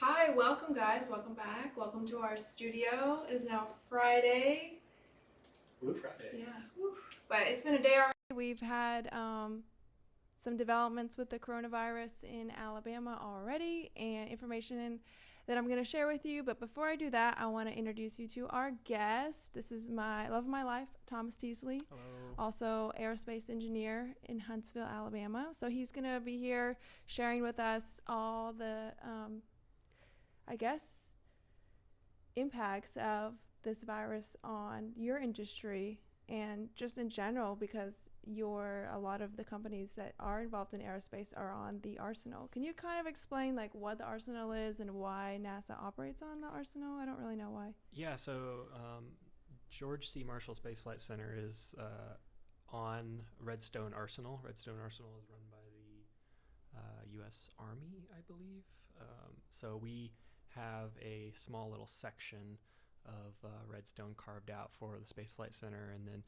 Hi, welcome guys, welcome back, welcome to our studio. It is now Friday. Blue Friday. Yeah, whew. But it's been a day already. We've had some developments with the coronavirus in Alabama already and information that I'm going to share with you. But before I do that, I want to introduce you to our guest. This is my love of my life, Thomas Teasley. Hello. Also aerospace engineer in Huntsville, Alabama. So he's going to be here sharing with us all the I guess, impacts of this virus on your industry and just in general because a lot of the companies that are involved in aerospace are on the Arsenal. Can you kind of explain like what the Arsenal is and why NASA operates on the Arsenal? I don't really know why. Yeah, so George C. Marshall Space Flight Center is on Redstone Arsenal. Redstone Arsenal is run by the U.S. Army, I believe. So we have a small little section of Redstone carved out for the Space Flight Center, and then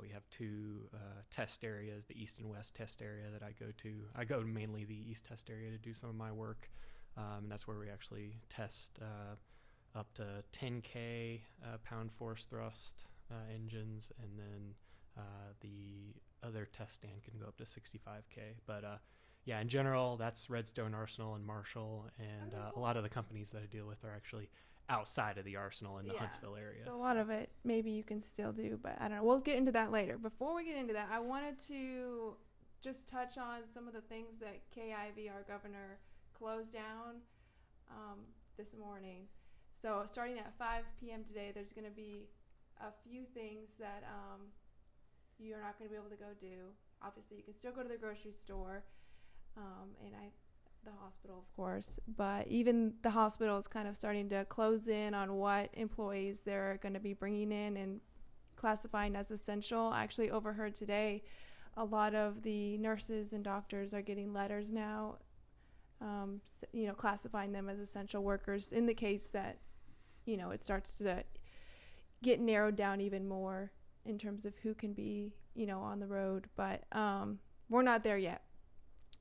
we have two test areas, the east and west test area that I go to. I go mainly the east test area to do some of my work, and that's where we actually test up to 10K pound force thrust engines, and then the other test stand can go up to 65K. But yeah, in general, that's Redstone Arsenal and Marshall, and Okay, a cool. lot of the companies that I deal with are actually outside of the Arsenal in the Yeah. Huntsville area. So a lot of it maybe you can still do, but I don't know. We'll get into that later. Before we get into that, I wanted to just touch on some of the things that Kay Ivey, our governor, closed down this morning. So starting at 5 p.m. today, there's going to be a few things that you're not going to be able to go do. Obviously, you can still go to the grocery store, and the hospital, of course, but even the hospital is kind of starting to close in on what employees they're going to be bringing in and classifying as essential. I actually overheard today a lot of the nurses and doctors are getting letters now, classifying them as essential workers in the case that, it starts to get narrowed down even more in terms of who can be, on the road. But we're not there yet.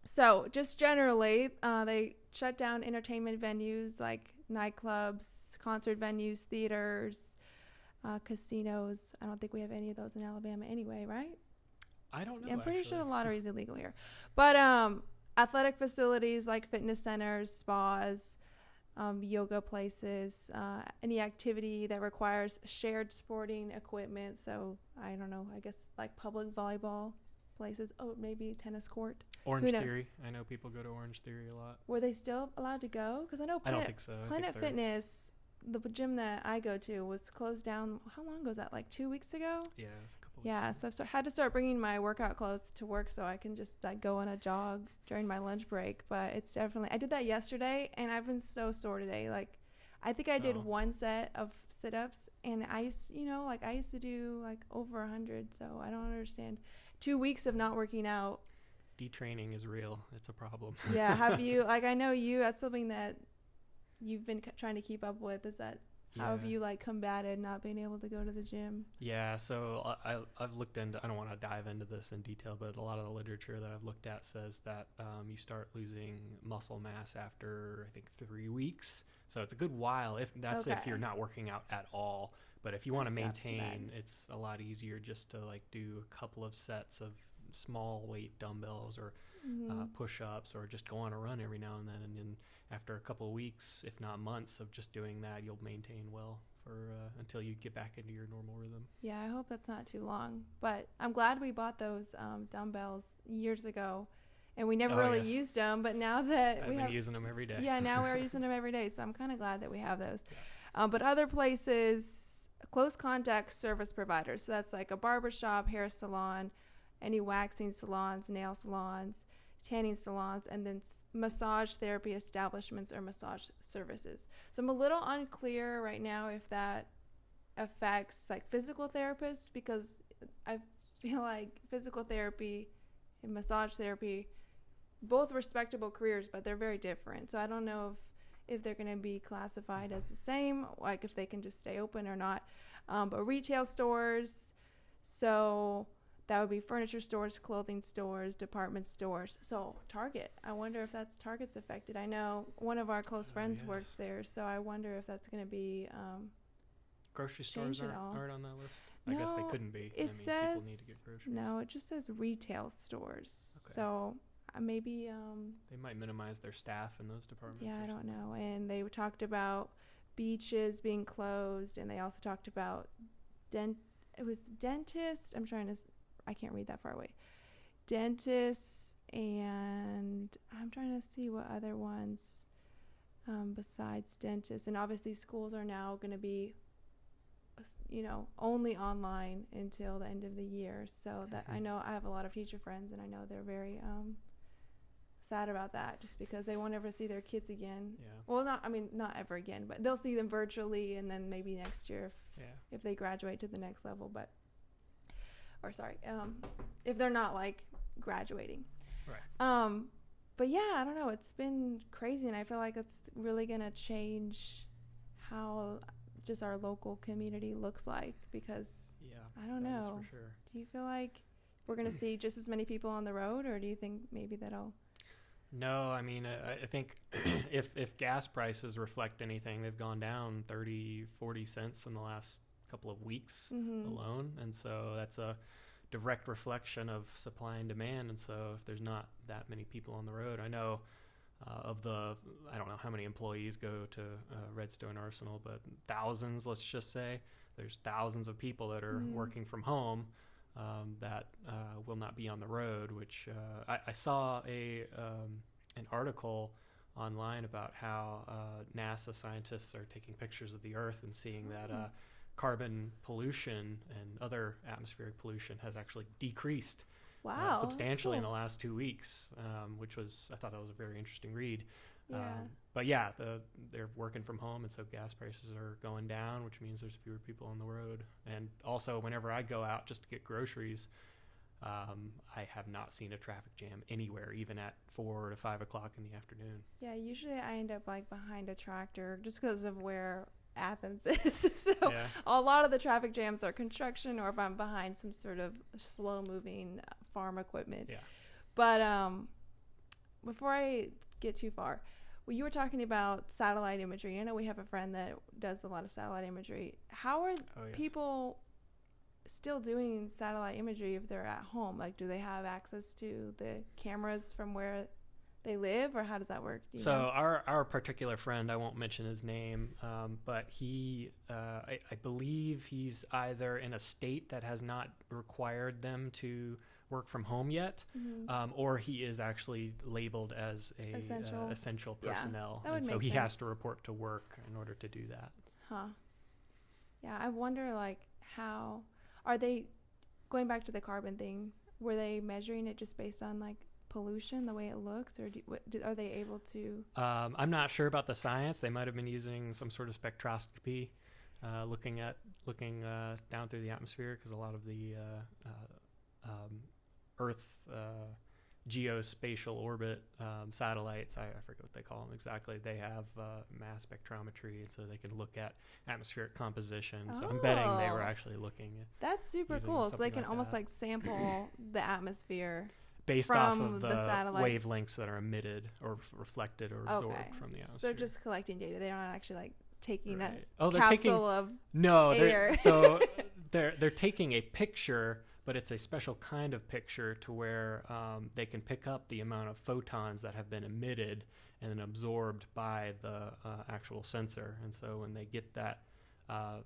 So just generally, they shut down entertainment venues like nightclubs, concert venues, theaters, casinos. I don't think we have any of those in Alabama anyway, right? I don't know, I'm pretty actually. sure the lottery is illegal here. But athletic facilities like fitness centers, spas, yoga places, any activity that requires shared sporting equipment. So I don't know, I guess like public volleyball places. Oh, maybe tennis court. Who Orange knows? Theory. I know people go to Orange Theory a lot. Were they still allowed to go? Because I know I don't think so. I Planet think they're. Fitness, the gym that I go to, was closed down. How long ago was that? Like 2 weeks ago? Yeah, it's a couple Yeah, weeks. so I've had to start bringing my workout clothes to work so I can just like go on a jog during my lunch break. But it's definitely, I did that yesterday and I've been so sore today. Like, I think I did Oh, one set of sit-ups and I used to do like over 100. So I don't understand. 2 weeks of not working out. detraining is real. It's a problem. Yeah, have you, like, I know that's something that you've been trying to keep up with. Is that how have Yeah. you like combated not being able to go to the gym? Yeah, so I've looked into, I don't want to dive into this in detail, but a lot of the literature that I've looked at says that you start losing muscle mass after, I think, 3 weeks. So it's a good while if that's if you're Okay, not working out at all. But if you want to that's not too bad. maintain, it's a lot easier just to like do a couple of sets of small weight dumbbells or Mm-hmm. push-ups, or just go on a run every now and then. And then after a couple of weeks, if not months, of just doing that, you'll maintain well for until you get back into your normal rhythm. Yeah, I hope that's not too long. But I'm glad we bought those dumbbells years ago, and we never Oh really yes, used them. But now that I've we been have, using them every day. yeah, now we're using them every day. So I'm kind of glad that we have those. Yeah. But other places, close contact service providers. So that's like a barber shop, hair salon, any waxing salons, nail salons, tanning salons, and then massage therapy establishments or massage services. So I'm a little unclear right now if that affects like physical therapists because I feel like physical therapy and massage therapy, both respectable careers, but they're very different. So I don't know if they're going to be classified as the same, like if they can just stay open or not. But retail stores, so that would be furniture stores, clothing stores, department stores. So Target, I wonder if Target's affected. I know one of our close friends works there, so I wonder if that's going to be grocery stores aren't on that list. I guess they couldn't be. It says people need to get groceries. No, it just says retail stores. Okay. So maybe they might minimize their staff in those departments. Yeah, I don't know. And they talked about beaches being closed, and they also talked about dentists. I can't read that far away. Dentists, and I'm trying to see what other ones besides dentists. And obviously schools are now going to be, only online until the end of the year. So that I know I have a lot of teacher friends, and I know they're very sad about that, just because they won't ever see their kids again. Yeah. Well, not ever again, but they'll see them virtually, and then maybe next year if they graduate to the next level. If they're not like graduating. Right. But yeah, I don't know. It's been crazy, and I feel like it's really gonna change how just our local community looks like, because I don't know. That is for sure. Do you feel like we're gonna see just as many people on the road, or do you think maybe that'll? No, I mean, I think if gas prices reflect anything, they've gone down 30-40 cents in the last couple of weeks alone, and so that's a direct reflection of supply and demand. And so if there's not that many people on the road, I know I don't know how many employees go to Redstone Arsenal, but thousands, let's just say. There's thousands of people that are working from home that will not be on the road, which I saw an article online about how NASA scientists are taking pictures of the Earth and seeing that carbon pollution and other atmospheric pollution has actually decreased substantially in the last 2 weeks, I thought that was a very interesting read. Yeah. But yeah, they're working from home, and so gas prices are going down, which means there's fewer people on the road. And also, whenever I go out just to get groceries, I have not seen a traffic jam anywhere, even at 4 to 5 o'clock in the afternoon. Yeah, usually I end up like behind a tractor just because of where Athens is. So a lot of the traffic jams are construction, or if I'm behind some sort of slow-moving farm equipment. Yeah. But before I get too far, you were talking about satellite imagery. I know we have a friend that does a lot of satellite imagery. How are people still doing satellite imagery if they're at home? Like, do they have access to the cameras from where they live, or how does that work? Do you know? Our particular friend, I won't mention his name, but he, I believe he's either in a state that has not required them to work from home yet, or he is actually labeled as a essential personnel, that would make so he sense. has to report to work in order to do that. Yeah, I wonder, like, how are they going back to the carbon thing? Were they measuring it just based on like pollution, the way it looks, or are they able to? I'm not sure about the science. They might have been using some sort of spectroscopy, looking down through the atmosphere, because a lot of the Earth geospatial orbit satellites, I forget what they call them exactly, they have mass spectrometry, and so they can look at atmospheric composition. So I'm betting they were actually looking at. That's super cool. So they can almost like sample the atmosphere based off of the wavelengths that are emitted or reflected or absorbed from the atmosphere. So they're just collecting data. They're not actually like taking a they're capsule taking, of no, air. So they're taking a picture, but it's a special kind of picture to where they can pick up the amount of photons that have been emitted and then absorbed by the actual sensor. And so when they get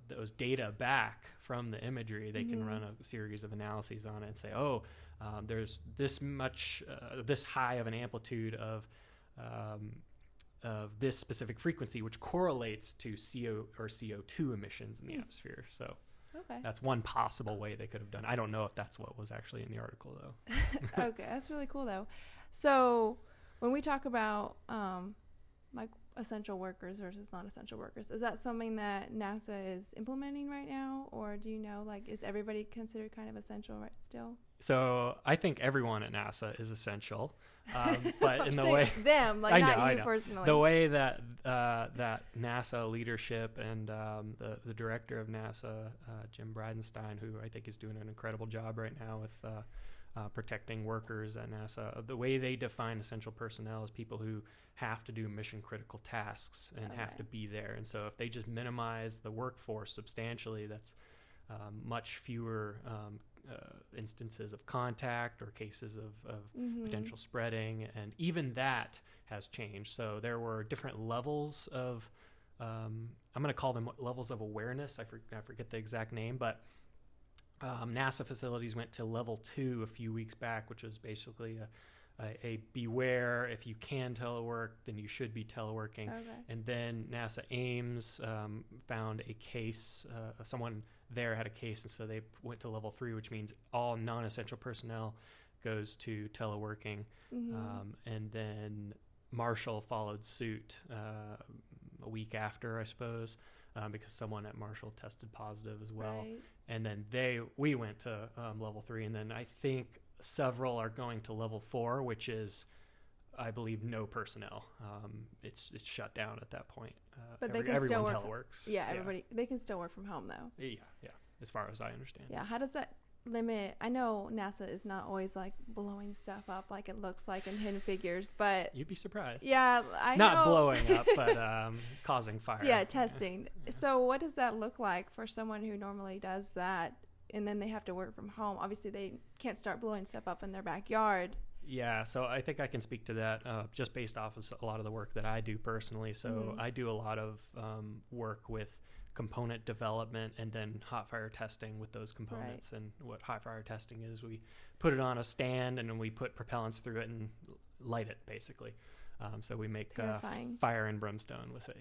those data back from the imagery, they can run a series of analyses on it and say, there's this much, this high of an amplitude of this specific frequency, which correlates to CO2 emissions in the atmosphere. So that's one possible way they could have done. I don't know if that's what was actually in the article, though. Okay, that's really cool, though. So when we talk about like essential workers versus non-essential workers. Is that something that NASA is implementing right now, or do you know, like, is everybody considered kind of essential right still? So I think everyone at NASA is essential, but in the way them, like not you personally. The way that that NASA leadership and the director of NASA, Jim Bridenstine, who I think is doing an incredible job right now with protecting workers at NASA, the way they define essential personnel is people who have to do mission critical tasks and have to be there. And so if they just minimize the workforce substantially, that's much fewer instances of contact or cases of potential spreading, and even that has changed. So there were different levels of I'm going to call them levels of awareness. I forget the exact name, but NASA facilities went to level 2 a few weeks back, which was basically a beware, if you can telework, then you should be teleworking. And then NASA Ames found a case, someone there had a case, and so they went to level 3, which means all non-essential personnel goes to teleworking. And then Marshall followed suit a week after, I suppose, because someone at Marshall tested positive as well. And then we went to level 3, and then I think several are going to level 4, which is, I believe, no personnel. It's shut down at that point. But they can still work. Everyone teleworks. Everybody. They can still work from home though. Yeah. As far as I understand. Yeah. How does that limit? I know NASA is not always like blowing stuff up like it looks like in Hidden Figures, but you'd be surprised. Yeah, I know. Not blowing up, but causing fire. Yeah, testing. Yeah. So what does that look like for someone who normally does that, and then they have to work from home? Obviously, they can't start blowing stuff up in their backyard. Yeah, so I think I can speak to that just based off of a lot of the work that I do personally. So I do a lot of work with component development and then hot fire testing with those components. And what hot fire testing is, we put it on a stand and then we put propellants through it and light it, basically. So we make fire and brimstone with it,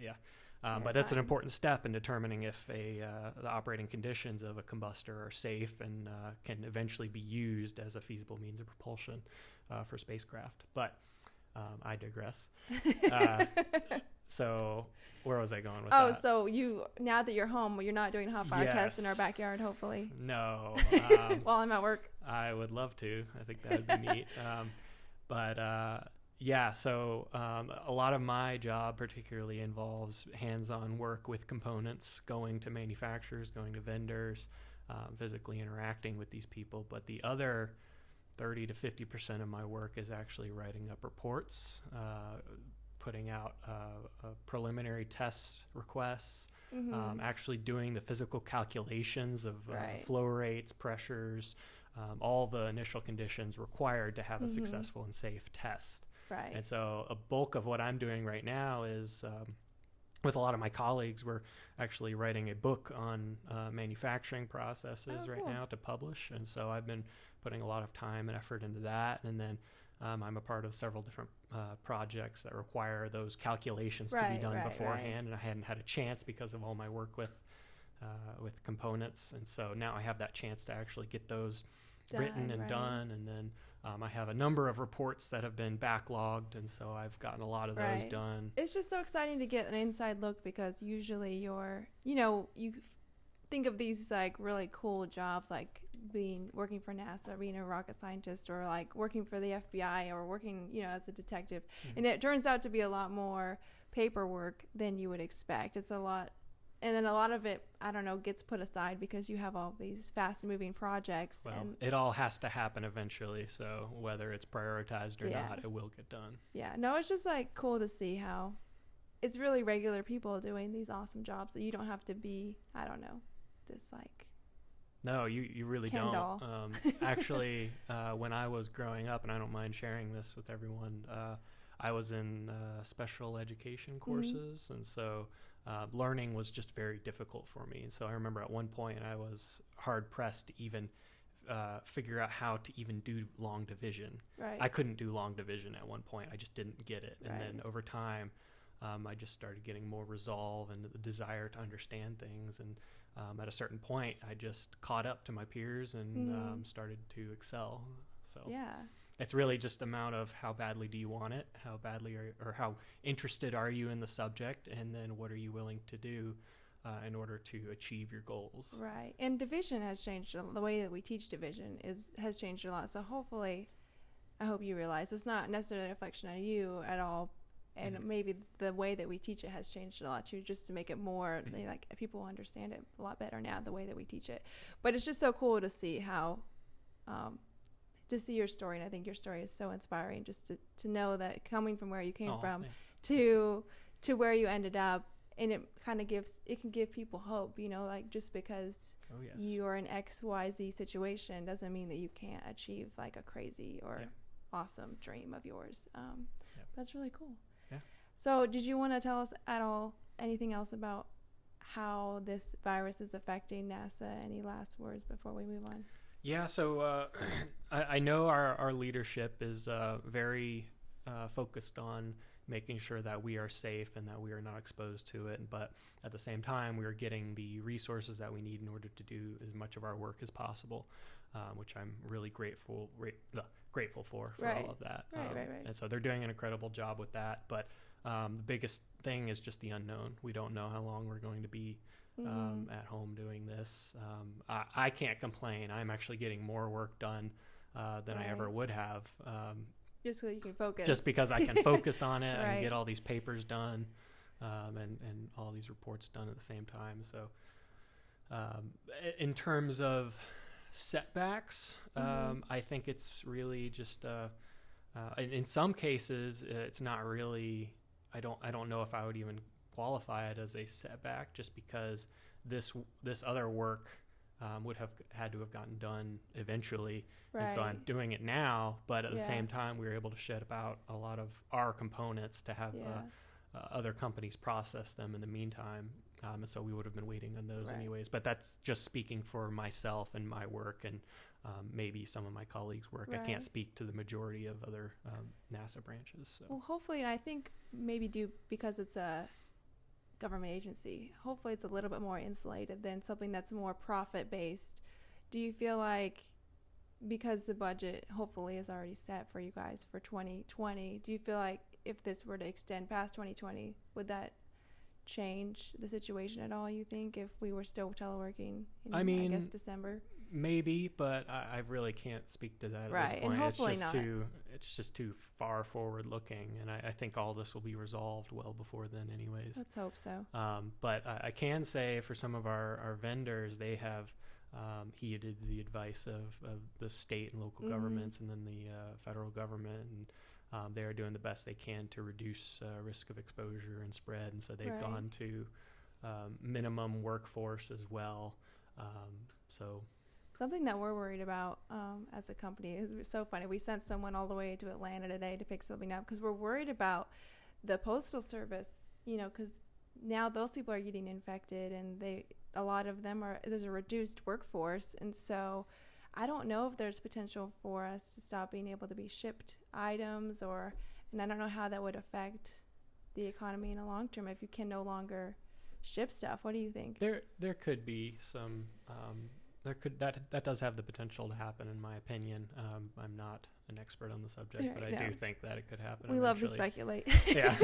but that's an important step in determining if the operating conditions of a combustor are safe and can eventually be used as a feasible means of propulsion for spacecraft. But I digress. So where was I going with that? Oh, so now that you're home, you're not doing hot fire tests in our backyard, hopefully. No. While I'm at work. I would love to. I think that would be neat. So a lot of my job particularly involves hands-on work with components, going to manufacturers, going to vendors, physically interacting with these people. But the other 30 to 50% of my work is actually writing up reports, putting out preliminary test requests, actually doing the physical calculations of flow rates, pressures, all the initial conditions required to have a successful and safe test. And so a bulk of what I'm doing right now is, with a lot of my colleagues, we're actually writing a book on manufacturing processes now to publish. And so I've been putting a lot of time and effort into that. And then I'm a part of several different projects that require those calculations to be done beforehand. And I hadn't had a chance because of all my work with components. And so now I have that chance to actually get those written and done. And then I have a number of reports that have been backlogged, and so I've gotten a lot of those done. It's just so exciting to get an inside look, because usually you think of these like really cool jobs, like working for NASA, being a rocket scientist, or like working for the FBI, or working, as a detective. And it turns out to be a lot more paperwork than you would expect. It's a lot. And then a lot of it, I don't know, gets put aside because you have all these fast-moving projects. Well, it all has to happen eventually, so whether it's prioritized or not, it will get done. Yeah, no, it's just like cool to see how it's really regular people doing these awesome jobs that you don't have to be, I don't know, this like... No, you really don't. Actually, when I was growing up, and I don't mind sharing this with everyone, I was in special education courses, and so... learning was just very difficult for me. And so I remember at one point I was hard-pressed to even figure out how to even do long division. I couldn't do long division at one point. I just didn't get it. And then over time, I just started getting more resolve and the desire to understand things. And at a certain point, I just caught up to my peers and started to excel. So it's really just amount of how badly do you want it, how badly or how interested are you in the subject, and then what are you willing to do in order to achieve your goals. Right. And division has changed. The way that we teach division has changed a lot. So hopefully, I hope you realize it's not necessarily a reflection on you at all. And maybe the way that we teach it has changed a lot too, just to make it more like people understand it a lot better now, the way that we teach it. But it's just so cool to see how, to see your story. And I think your story is so inspiring, just to know that coming from where you came from to where you ended up. And it kind of can give people hope, like just because you are in XYZ situation doesn't mean that you can't achieve like a crazy or awesome dream of yours. That's really cool. Yeah. So did you want to tell us at all anything else about how this virus is affecting NASA? Any last words before we move on? Yeah. So I know our leadership is very focused on making sure that we are safe and that we are not exposed to it. But at the same time, we are getting the resources that we need in order to do as much of our work as possible, which I'm really grateful for all of that. Right. And so they're doing an incredible job with that. But the biggest thing is just the unknown. We don't know how long we're going to be at home doing this. I can't complain. I'm actually getting more work done than I ever would have. Just so you can focus. Just because I can focus on it and get all these papers done and all these reports done at the same time. So in terms of setbacks, I think it's really just in some cases it's not really. I don't know if I would even qualify it as a setback, just because this other work would have had to have gotten done eventually. And so I'm doing it now, but at the same time, we were able to ship out a lot of our components to have other companies process them in the meantime. And so we would have been waiting on those anyways. But that's just speaking for myself and my work and maybe some of my colleagues' work. I can't speak to the majority of other NASA branches. So. Well, hopefully, and I think maybe because it's a government agency, hopefully it's a little bit more insulated than something that's more profit-based. Do you feel like, because the budget hopefully is already set for you guys for 2020, do you feel like if this were to extend past 2020, would that change the situation at all, you think, if we were still teleworking in, I guess, December? Maybe, but I really can't speak to that at this point. And hopefully it's just too far forward looking, and I think all this will be resolved well before then anyways. Let's hope so. But I can say for some of our vendors, they have heeded the advice of the state and local governments and then the federal government, and they are doing the best they can to reduce risk of exposure and spread, and so they've gone to minimum workforce as well. So something that we're worried about as a company is so funny. We sent someone all the way to Atlanta today to pick something up because we're worried about the Postal Service, because now those people are getting infected, and a lot of them there's a reduced workforce, and so I don't know if there's potential for us to stop being able to be shipped items, and I don't know how that would affect the economy in the long term if you can no longer ship stuff. What do you think? There could be some that does have the potential to happen, in my opinion. I'm not an expert on the subject, but I do think that it could happen. We eventually. Love to speculate. Yeah.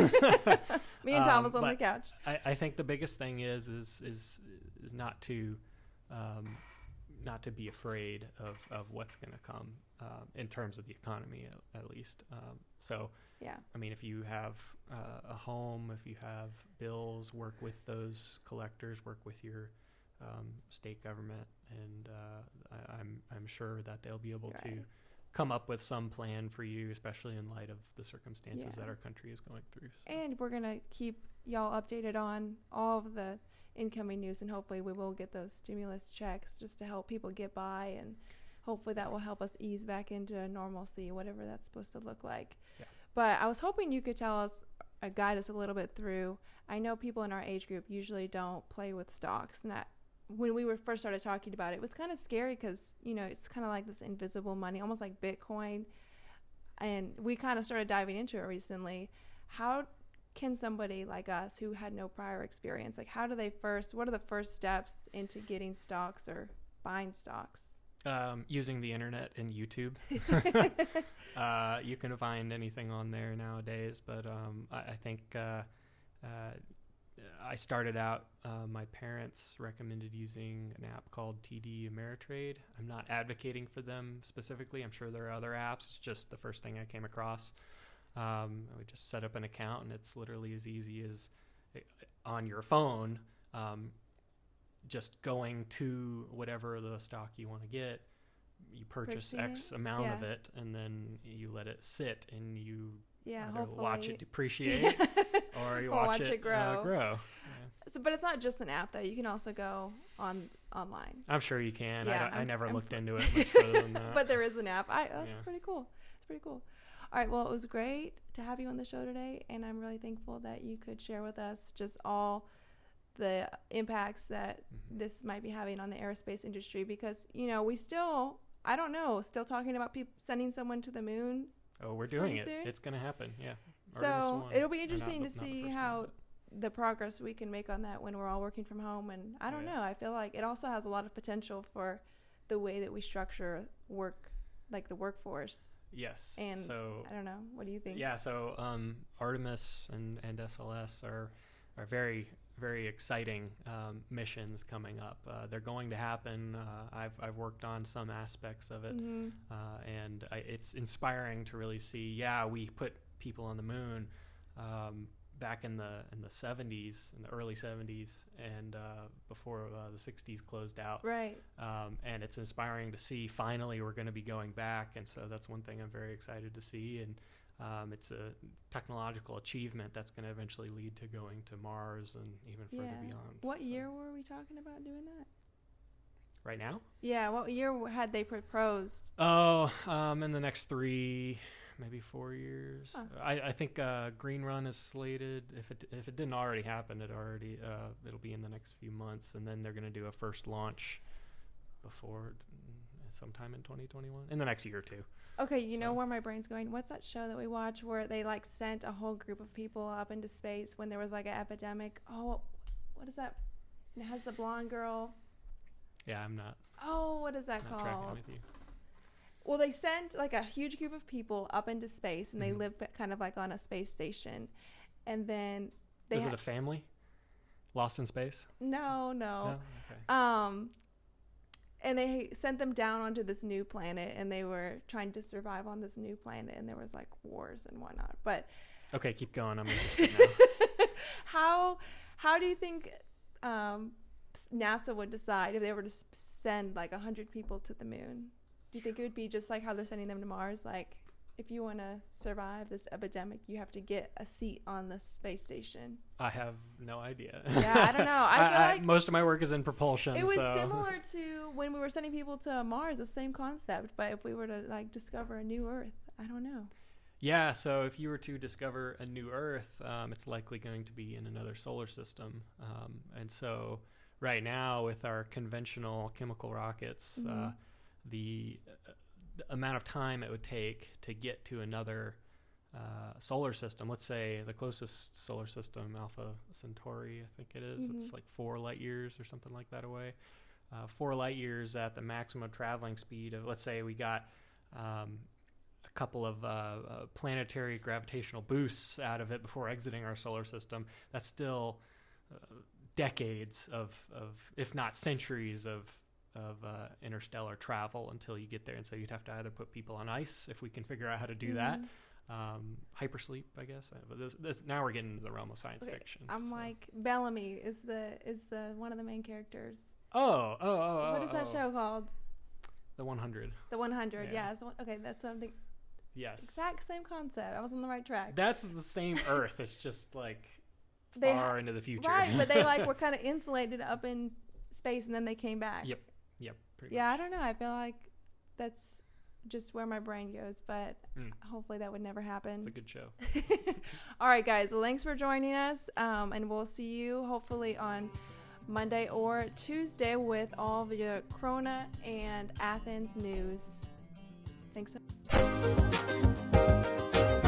Me and Thomas on the couch. I think the biggest thing is not to be afraid of what's going to come in terms of the economy, at least. I mean, if you have a home, if you have bills, work with those collectors, work with your state government, and I'm sure that they'll be able to come up with some plan for you, especially in light of the circumstances that our country is going through. So. And we're going to keep y'all updated on all of the incoming news, and hopefully we will get those stimulus checks just to help people get by, and hopefully that will help us ease back into normalcy, whatever that's supposed to look like. Yeah. But I was hoping you could tell us, guide us a little bit through. I know people in our age group usually don't play with stocks, and when we first started talking about it was kind of scary because, it's kind of like this invisible money, almost like Bitcoin. And we kind of started diving into it recently. How can somebody like us who had no prior experience, what are the first steps into getting stocks or buying stocks? Using the internet and YouTube. You can find anything on there nowadays, but I think I started out, my parents recommended using an app called TD Ameritrade. I'm not advocating for them specifically. I'm sure there are other apps. It's just the first thing I came across. I would just set up an account, and it's literally as easy as on your phone, just going to whatever the stock you want to get. You purchase X amount of it, and then you let it sit, and you either watch it depreciate or you watch it grow. Yeah. So, but it's not just an app, though. You can also go online. I'm sure you can. Yeah, I never looked into it much further than that. But there is an app. That's pretty cool. It's pretty cool. All right. Well, it was great to have you on the show today, and I'm really thankful that you could share with us just all the impacts that this might be having on the aerospace industry, because, we still, I don't know, still talking about sending someone to the moon. Oh, we're doing it. Soon. It's going to happen. Yeah. So it'll be interesting to see how the progress we can make on that when we're all working from home. And I don't know. I feel like it also has a lot of potential for the way that we structure work, like the workforce. Yes. And so I don't know. What do you think? Yeah. So Artemis and SLS are very, very exciting missions coming up. They're going to happen. I've worked on some aspects of it, and it's inspiring to really see. Yeah, we put people on the moon back in the 70s, in the early 70s, and before the 60s closed out. Right. And it's inspiring to see. Finally, we're going to be going back, and so that's one thing I'm very excited to see. And it's a technological achievement that's going to eventually lead to going to Mars and even further beyond. What year were we talking about doing that? Right now? Yeah, what year had they proposed? Oh, in the next 3, maybe 4 years. Huh. I think Green Run is slated. If it didn't already happen, it'll be in the next few months, and then they're going to do a first launch before sometime in 2021, in the next year or two. Okay, you know where my brain's going? What's that show that we watch where they sent a whole group of people up into space when there was an epidemic? Oh, what is that? And it has the blonde girl. Yeah, I'm not. Oh, what is that called? Tracking with you. Well, they sent a huge group of people up into space, and they lived kind of on a space station, and then Is it a family? Lost in space? No. Okay. And they sent them down onto this new planet, and they were trying to survive on this new planet, and there was wars and whatnot. But okay, keep going. I'm interested now. How do you think NASA would decide if they were to send 100 people to the moon? Do you think it would be just like how they're sending them to Mars? If you want to survive this epidemic, you have to get a seat on the space station. I have no idea. Yeah, I don't know. I feel most of my work is in propulsion. It was similar to when we were sending people to Mars, the same concept. But if we were to discover a new Earth, I don't know. Yeah, so if you were to discover a new Earth, it's likely going to be in another solar system. And so right now with our conventional chemical rockets, the amount of time it would take to get to another solar system, let's say the closest solar system, Alpha Centauri, I think it is, it's 4 light years or something like that away. 4 light years at the maximum traveling speed of, let's say we got a couple of planetary gravitational boosts out of it before exiting our solar system. That's still decades of, if not centuries of interstellar travel until you get there. And so you'd have to either put people on ice if we can figure out how to do that. Hypersleep, I guess. But this, now we're getting into the realm of science fiction. I'm Bellamy is the one of the main characters. Oh. What is that show called? The 100. The 100. Yeah. Okay, that's something. Yes. Exact same concept. I was on the right track. That's the same Earth. It's just far into the future. Right, but they were kind of insulated up in space, and then they came back. Yep. Pretty much. I don't know. I feel like that's just where my brain goes, but hopefully that would never happen. It's a good show. All right, guys. Well, thanks for joining us, and we'll see you hopefully on Monday or Tuesday with all of your Corona and Athens news. Thanks so much.